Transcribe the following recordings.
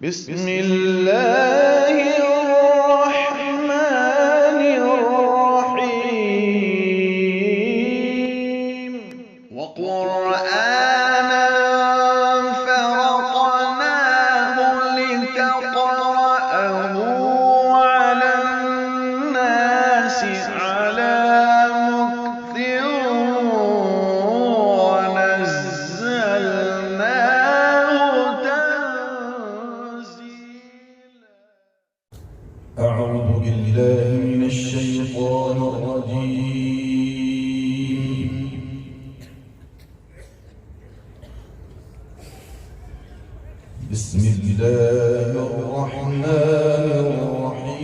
بسم الله الرحمن الرحيم وقرآنا فرقناه لتقرأه على الناس على مكث ونزلناه تنزيلا. أعوذ بالله من الشيطان الرجيم. بسم الله الرحمن الرحيم.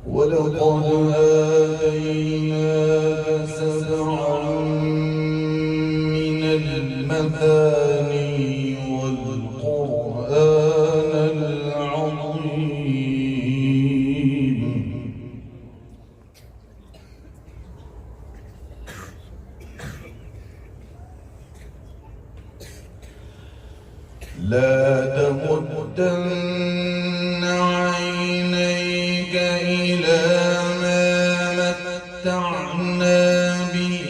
ولقد آتيناك سبعا من المثاني والقرآن العظيم. لا تمدن عينيك إلى ما متعنا به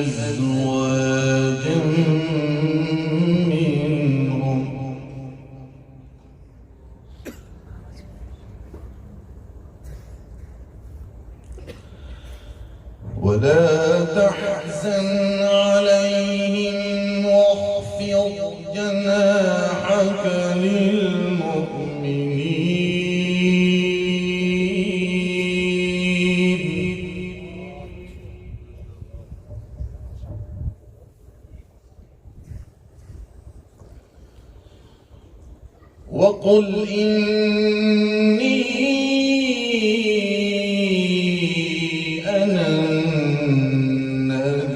أزواجا منهم ولا تحزن عليهم واخفض جناحك للمؤمنين. وقل إني أنا النذير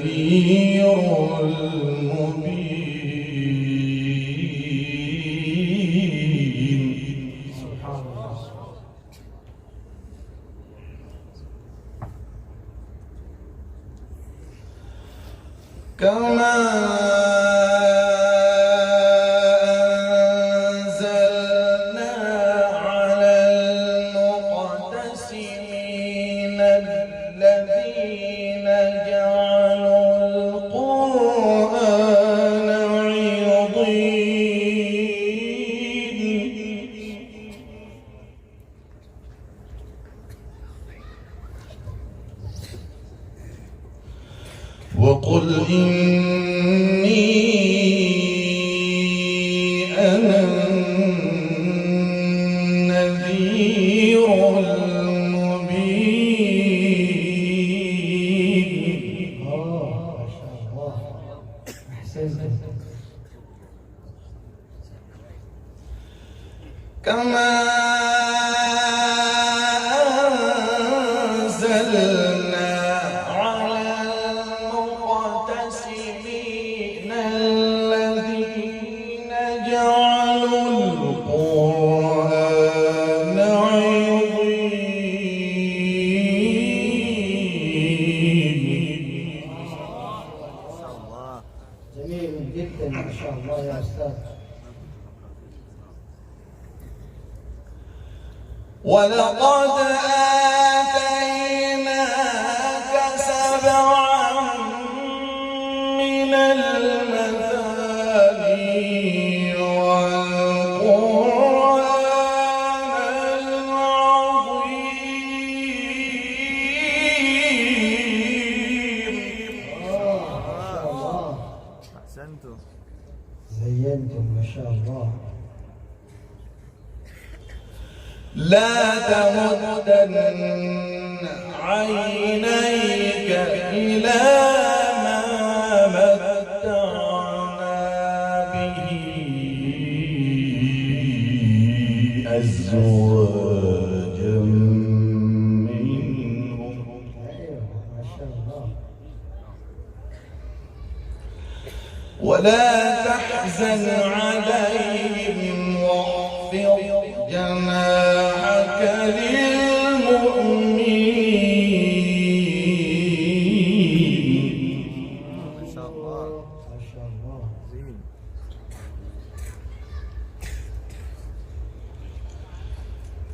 المبين. سبحان الله. كما أنزلنا على المقتسمين الذين جعلوا القرآن عضين. وقل إني أنا النذير المبين. ما شاء الله، أحسنت. كما أنزلنا على المقتسمين الذين جعلوا القرآن عضين. جميل جدا ما شاء الله يا أستاذ. ولقد آتيناك سبعا من المثاني والقرآن العظيم. ما شاء الله، أحسنتم. زينتم ما شاء الله. لا تمدن عينيك إلى ما متعنا به أزواجا منهم أيوه ما شاء الله. ولا تحزن عليهم واخفض جناحك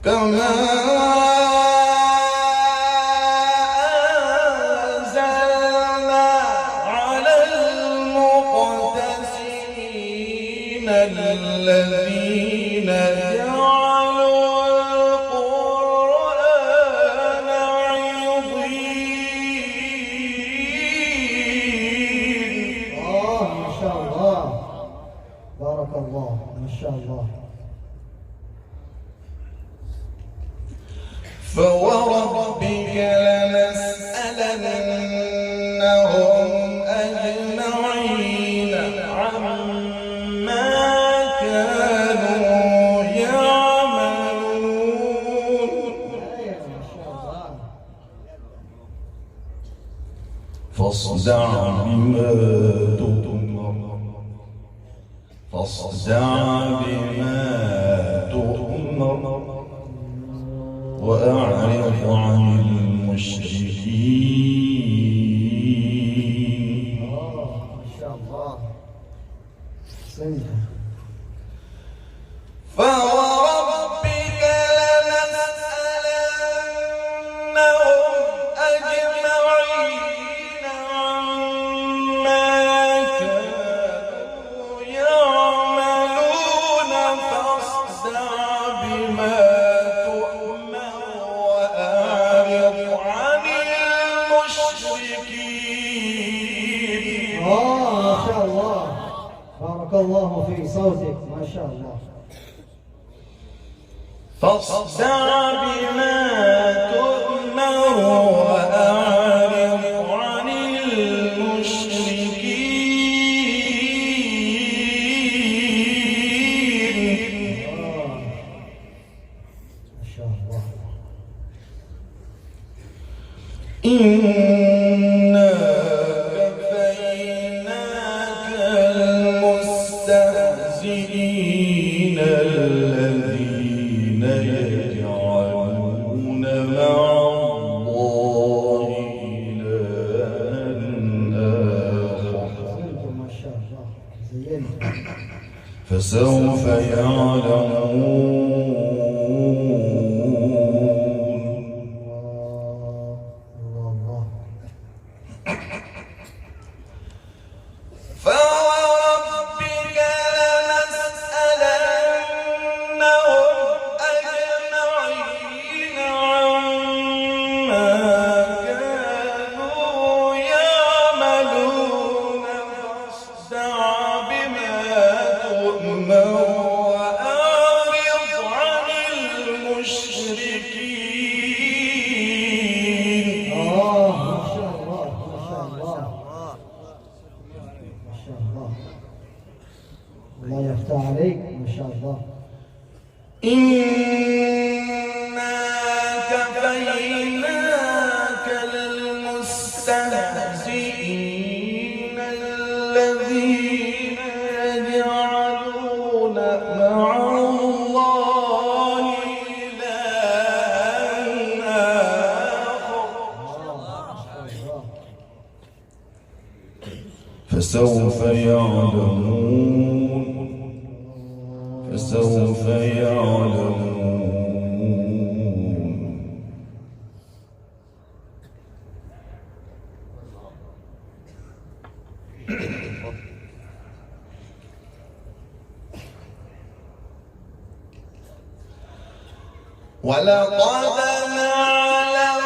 كما أنزلنا على المقتسمين الذين جعلوا القرآن عضين. ما شاء الله، بارك الله، ما شاء الله. فوربك لنسألنهم أجمعين عما كانوا يعملون. ما شاء الله. فاصدع بما تؤمر، فاصدع بما تؤمر وأعرض عن المشركين. ما شاء الله. أحسنت. فوربك لنسألنهم أجمعين عما كانوا يعملون. فاصدع بما تؤمر وأعرض عن المشركين. ما شاء الله، بارك الله في صوتك، ما شاء الله. فاصدع بما تؤمر وأعرض عن المشركين. ما شاء الله. إنا كفيناك المستهزئين الذين يجعلون مع الله إلها آخر. أحسنتم، ما شاء الله، زينتم. فسوف يعلمون. الله. فوربك لنسألنهم أجمعين عما كانوا يعملون. فاصدع بما تؤمر وأعرض عن المشركين. ما شاء الله، ما شاء الله، ما شاء الله. الله يفتح عليك، ما شاء الله. إنا كفيناك المستهزئين الذين يجعلون مع الله إلها آخر. فسوف يعلمون. فسوف يعلمون. ولقد نعلم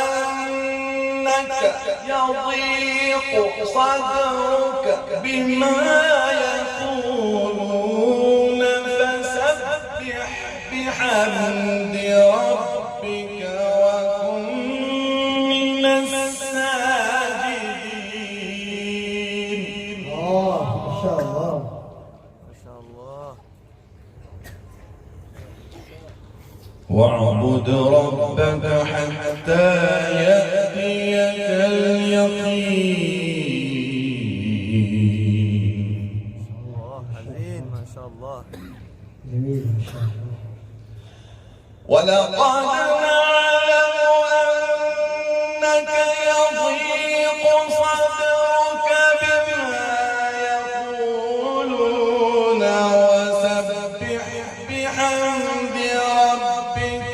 أنك يضيق صدرك بما يقولون. فسبح بحمد ربك وكن من الساجدين. ما شاء الله. ما شاء الله. واعبد ربك حتى يأتيك اليقين. الله حزين، ما شاء الله. جميل، ما شاء الله. ولقد نعلم أنك يضيق صدرك بما يقولون. وسبح بحمد ربك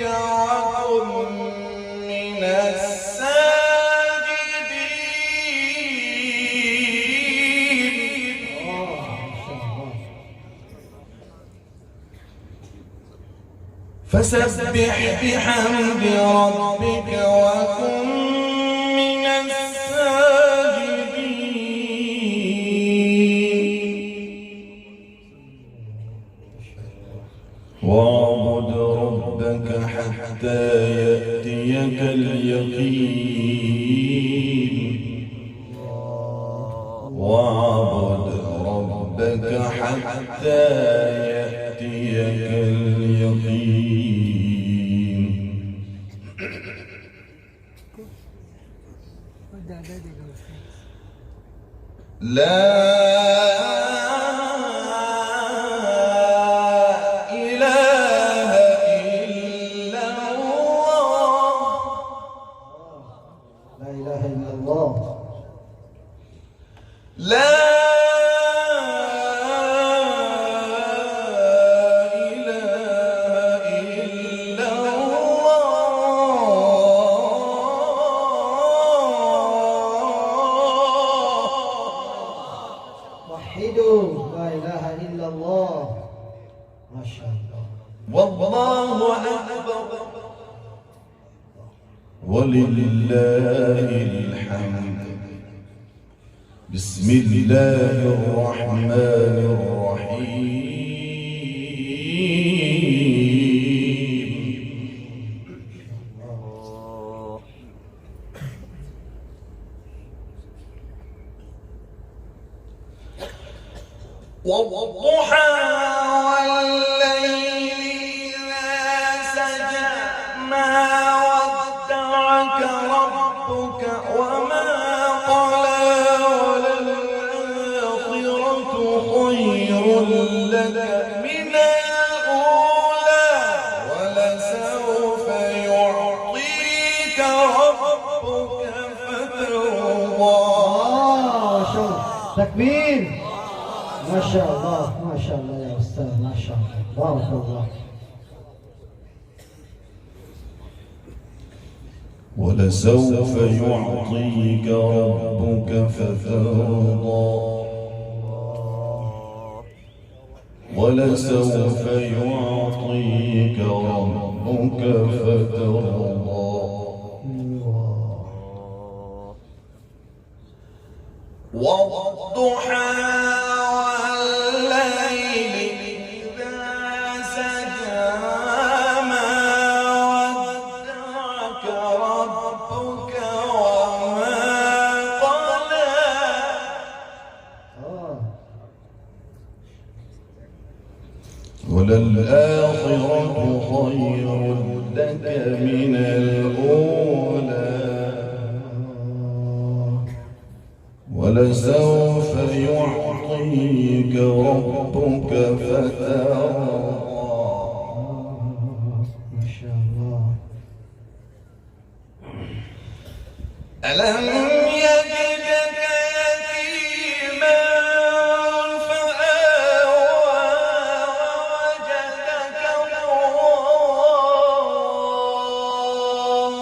فسبح بحمد ربك وكن من الساجدين واعبد ربك حتى يأتيك اليقين واعبد ربك حتى يأتيك اليقين لا إله إلا الله لا إله إلا الله لا لا إله إلا الله ما شاء الله والله أكبر ولله الحمد بسم الله الرحمن الرحيم والضحى والليل إذا سجى ما ودعك ربك وما قلى وللآخرة خير لك من الأولى ولسوف يعطيك ربك فترضى تكبير ما شاء الله ما شاء الله يا أستاذ ما شاء الله بارك الله ولسوف يعطيك ربك فترضى ولسوف يعطيك ربك فترضى والضحى والليل إذا سجى ما ودعك ربك وما قلى وللآخرة خير لك من الأولى ولسوف يعطيك ربك فترضى ما شاء الله ألم يجدك يتيما فآوى ووجدك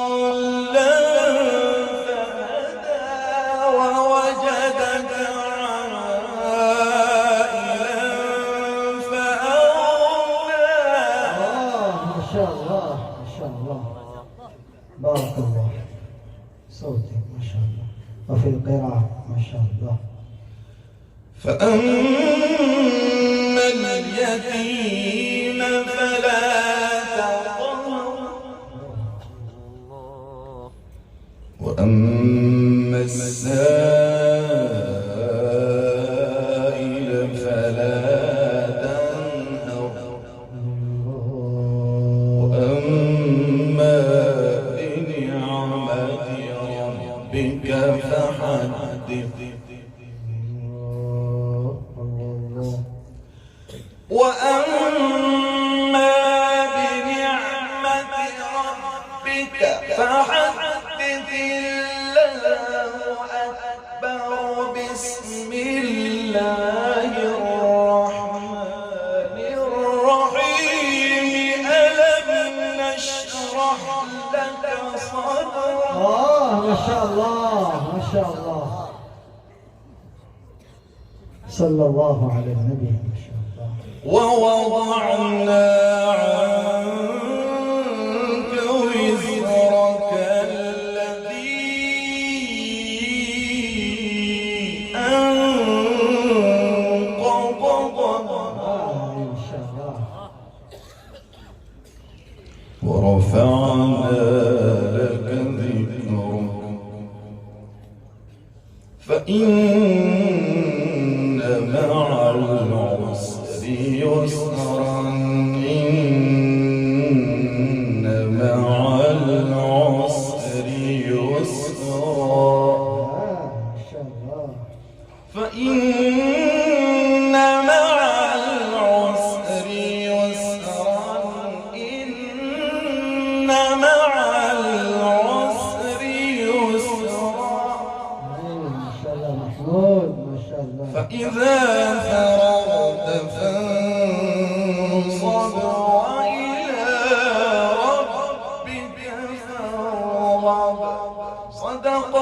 ضالا فهدى ووجدك عائلا فأغنى ما شاء الله ما شاء الله بارك الله صوتك ما شاء الله وفي القراءة ما شاء الله فأما اليتيم فلا تقهر وأما السائل فلا تنهر وأما بنعمة ربك فحدث وأما بنعمة ربك فحدث الله أكبر بسم الله الرحمن الرحيم ألم نشرح لك صدرك ما شاء الله ما شاء الله صلى الله على النبي ما شاء الله ووضعنا عنك ورفعنا لك ذكرك فإن مع العسر يسرا إن مع العسر يسرا ما شاء الله. فإن مع العسر يسرا إن مع العسر يسرا ما شاء الله محمود ما شاء الله. فإذا فرغت فانصب وإلى ربك فارغب صدق